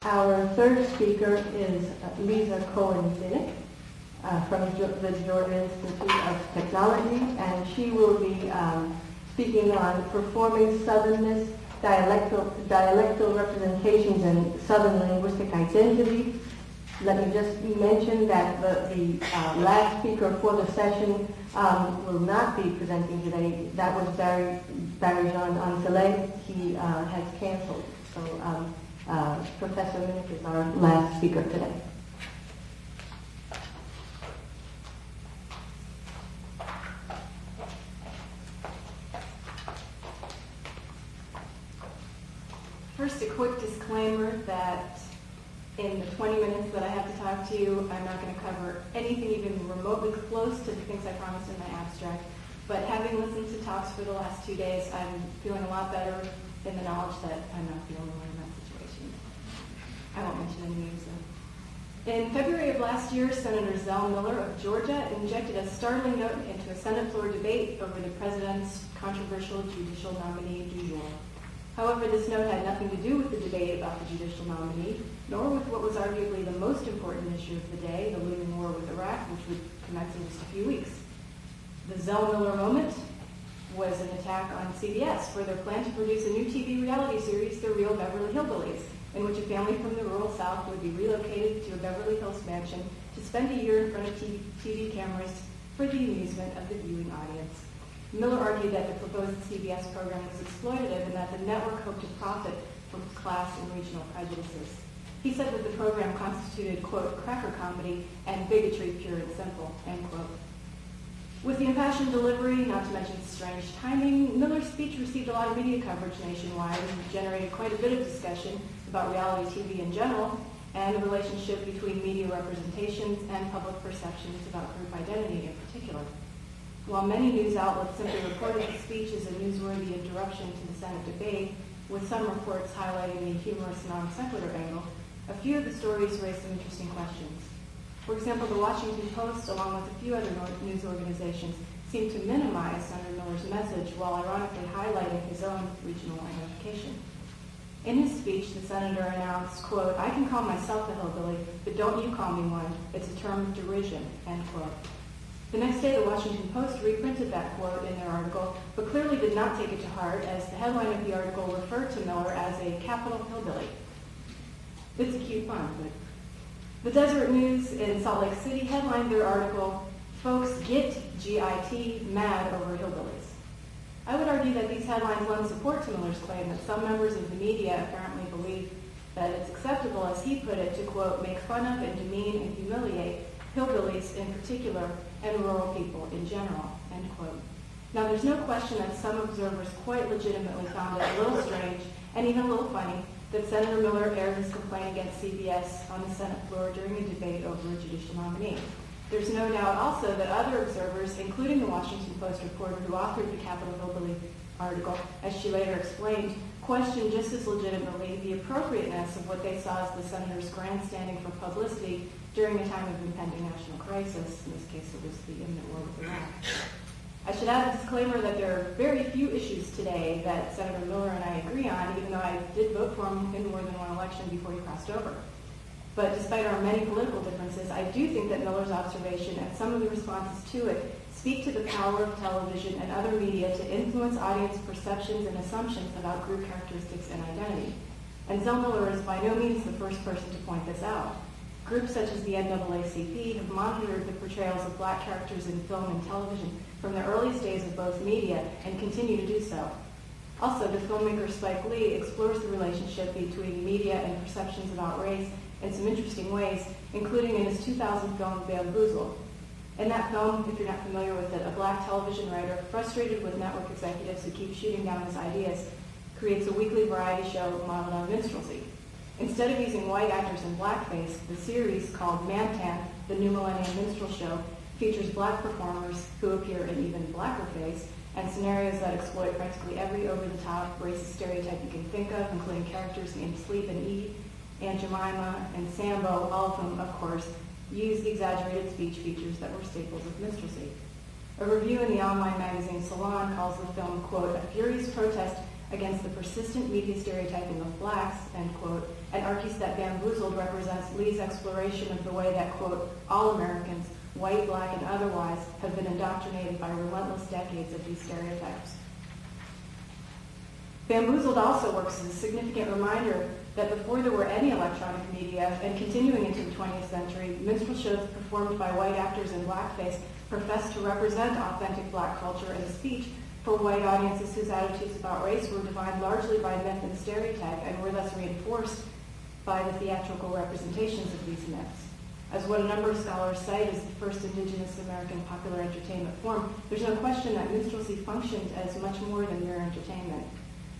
Our third speaker is Lisa Cohen Minnick from the Georgia Institute of Technology, and she will be speaking on performing Southernness, dialectal representations, and Southern linguistic identity. Let me just mention that the last speaker for the session will not be presenting today. That was Barry Jean Ancelet. He has canceled. So Professor Minnick is our last speaker today. First, a quick disclaimer that in the 20 minutes that I have to talk to you, I'm not going to cover anything even remotely close to the things I promised in my abstract. But having listened to talks for the last 2 days, I'm feeling a lot better in the knowledge that I'm not the only one in that situation. I won't mention any names though. In February of last year, Senator Zell Miller of Georgia injected a startling note into a Senate floor debate over the president's controversial judicial nominee du jour. However, this note had nothing to do with the debate about the judicial nominee, nor with what was arguably the most important issue of the day, the looming war with Iraq, which would commence in just a few weeks. The Zell Miller moment was an attack on CBS for their plan to produce a new TV reality series, The Real Beverly Hillbillies, in which a family from the rural South would be relocated to a Beverly Hills mansion to spend a year in front of TV cameras for the amusement of the viewing audience. Miller argued that the proposed CBS program was exploitative and that the network hoped to profit from class and regional prejudices. He said that the program constituted, quote, cracker comedy and bigotry pure and simple, end quote. With the impassioned delivery, not to mention strange timing, Miller's speech received a lot of media coverage nationwide and generated quite a bit of discussion about reality TV in general and the relationship between media representations and public perceptions about group identity in particular. While many news outlets simply reported the speech as a newsworthy interruption to the Senate debate, with some reports highlighting the humorous non-sequitur angle, a few of the stories raised some interesting questions. For example, the Washington Post, along with a few other news organizations, seemed to minimize Senator Miller's message while ironically highlighting his own regional identification. In his speech, the senator announced, quote, I can call myself a hillbilly, but don't you call me one. It's a term of derision, end quote. The next day, the Washington Post reprinted that quote in their article, but clearly did not take it to heart, as the headline of the article referred to Miller as a capital hillbilly. It's a cute pun, but the Deseret News in Salt Lake City headlined their article, Folks Get G-I-T Mad Over Hillbillies. I would argue that these headlines lend support to Miller's claim that some members of the media apparently believe that it's acceptable, as he put it, to, quote, make fun of and demean and humiliate hillbillies in particular and rural people in general, end quote. Now, there's no question that some observers quite legitimately found it a little strange and even a little funny that Senator Miller aired his complaint against CBS on the Senate floor during a debate over a judicial nominee. There's no doubt also that other observers, including the Washington Post reporter who authored the Capitol Hillbilly article, as she later explained, questioned just as legitimately the appropriateness of what they saw as the senator's grandstanding for publicity during a time of impending national crisis. In this case, it was the imminent war with Iraq. I should add a disclaimer that there are very few issues today that Senator Miller and I agree on, even though I did vote for him in more than one election before he crossed over. But despite our many political differences, I do think that Miller's observation and some of the responses to it speak to the power of television and other media to influence audience perceptions and assumptions about group characteristics and identity. And Zell Miller is by no means the first person to point this out. Groups such as the NAACP have monitored the portrayals of black characters in film and television from the earliest days of both media and continue to do so. Also, the filmmaker Spike Lee explores the relationship between media and perceptions about race in some interesting ways, including in his 2000 film Bamboozled. In that film, if you're not familiar with it, a black television writer, frustrated with network executives who keep shooting down his ideas, creates a weekly variety show modeled on minstrelsy. Instead of using white actors in blackface, the series called Mantan, the New Millennium Minstrel Show, features black performers who appear in even blacker face and scenarios that exploit practically every over-the-top racist stereotype you can think of, including characters named Sleep and Eat, Aunt Jemima, and Sambo, all of whom, of course, use the exaggerated speech features that were staples of minstrelsy. A review in the online magazine Salon calls the film, quote, a furious protest against the persistent media stereotyping of blacks, end quote, and argues that Bamboozled represents Lee's exploration of the way that, quote, all Americans, white, black, and otherwise, have been indoctrinated by relentless decades of these stereotypes. Bamboozled also works as a significant reminder that before there were any electronic media, and continuing into the 20th century, minstrel shows performed by white actors in blackface professed to represent authentic black culture and speech for white audiences whose attitudes about race were defined largely by myth and stereotype and were thus reinforced by the theatrical representations of these myths. As what a number of scholars cite as the first indigenous American popular entertainment form, there's no question that minstrelsy functioned as much more than mere entertainment.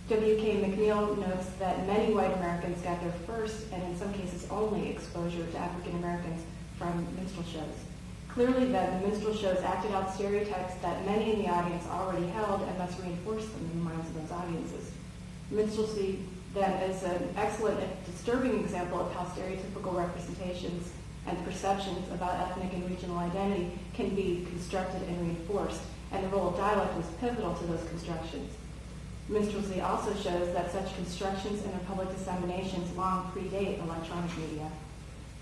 W.K. McNeill notes that many white Americans got their first, and in some cases only, exposure to African Americans from minstrel shows. Clearly then, the minstrel shows acted out stereotypes that many in the audience already held and thus reinforced them in the minds of those audiences. Minstrelsy then is an excellent and disturbing example of how stereotypical representations and perceptions about ethnic and regional identity can be constructed and reinforced, and the role of dialect was pivotal to those constructions. Minstrelsy also shows that such constructions and their public disseminations long predate electronic media.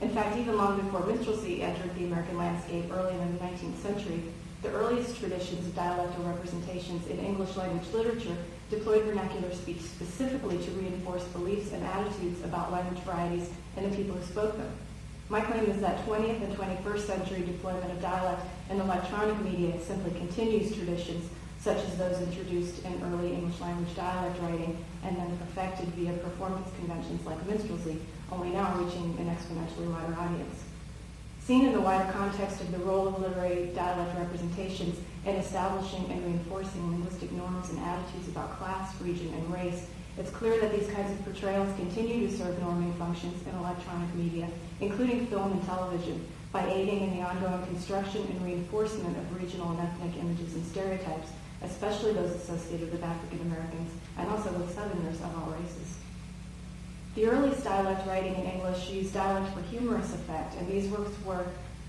In fact, even long before minstrelsy entered the American landscape early in the 19th century, the earliest traditions of dialectal representations in English language literature deployed vernacular speech specifically to reinforce beliefs and attitudes about language varieties and the people who spoke them. My claim is that 20th and 21st century deployment of dialect in electronic media simply continues traditions such as those introduced in early English language dialect writing and then perfected via performance conventions like minstrelsy, only now reaching an exponentially wider audience. Seen in the wider context of the role of literary dialect representations in establishing and reinforcing linguistic norms and attitudes about class, region, and race, it's clear that these kinds of portrayals continue to serve norming functions in electronic media, including film and television, by aiding in the ongoing construction and reinforcement of regional and ethnic images and stereotypes, especially those associated with African Americans and also with Southerners of all races. The earliest dialect writing in English used dialect for humorous effect, and these works were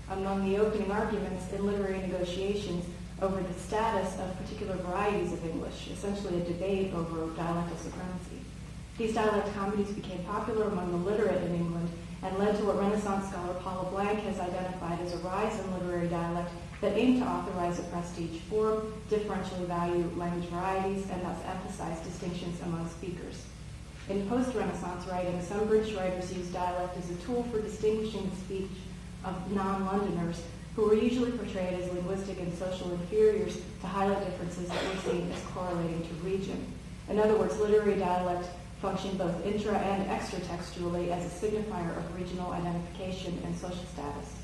among the opening arguments in literary negotiations over the status of particular varieties of English, essentially a debate over dialectal supremacy. These dialect comedies became popular among the literate in England and led to what Renaissance scholar Paula Blank has identified as a rise in literary dialect that aimed to authorize a prestige form, differentially value language varieties, and thus emphasize distinctions among speakers. In post-Renaissance writing, some British writers used dialect as a tool for distinguishing the speech of non-Londoners, who were usually portrayed as linguistic and social inferiors to highlight differences that were seen as correlating to region. In other words, literary dialect functioned both intra- and extra-textually as a signifier of regional identification and social status.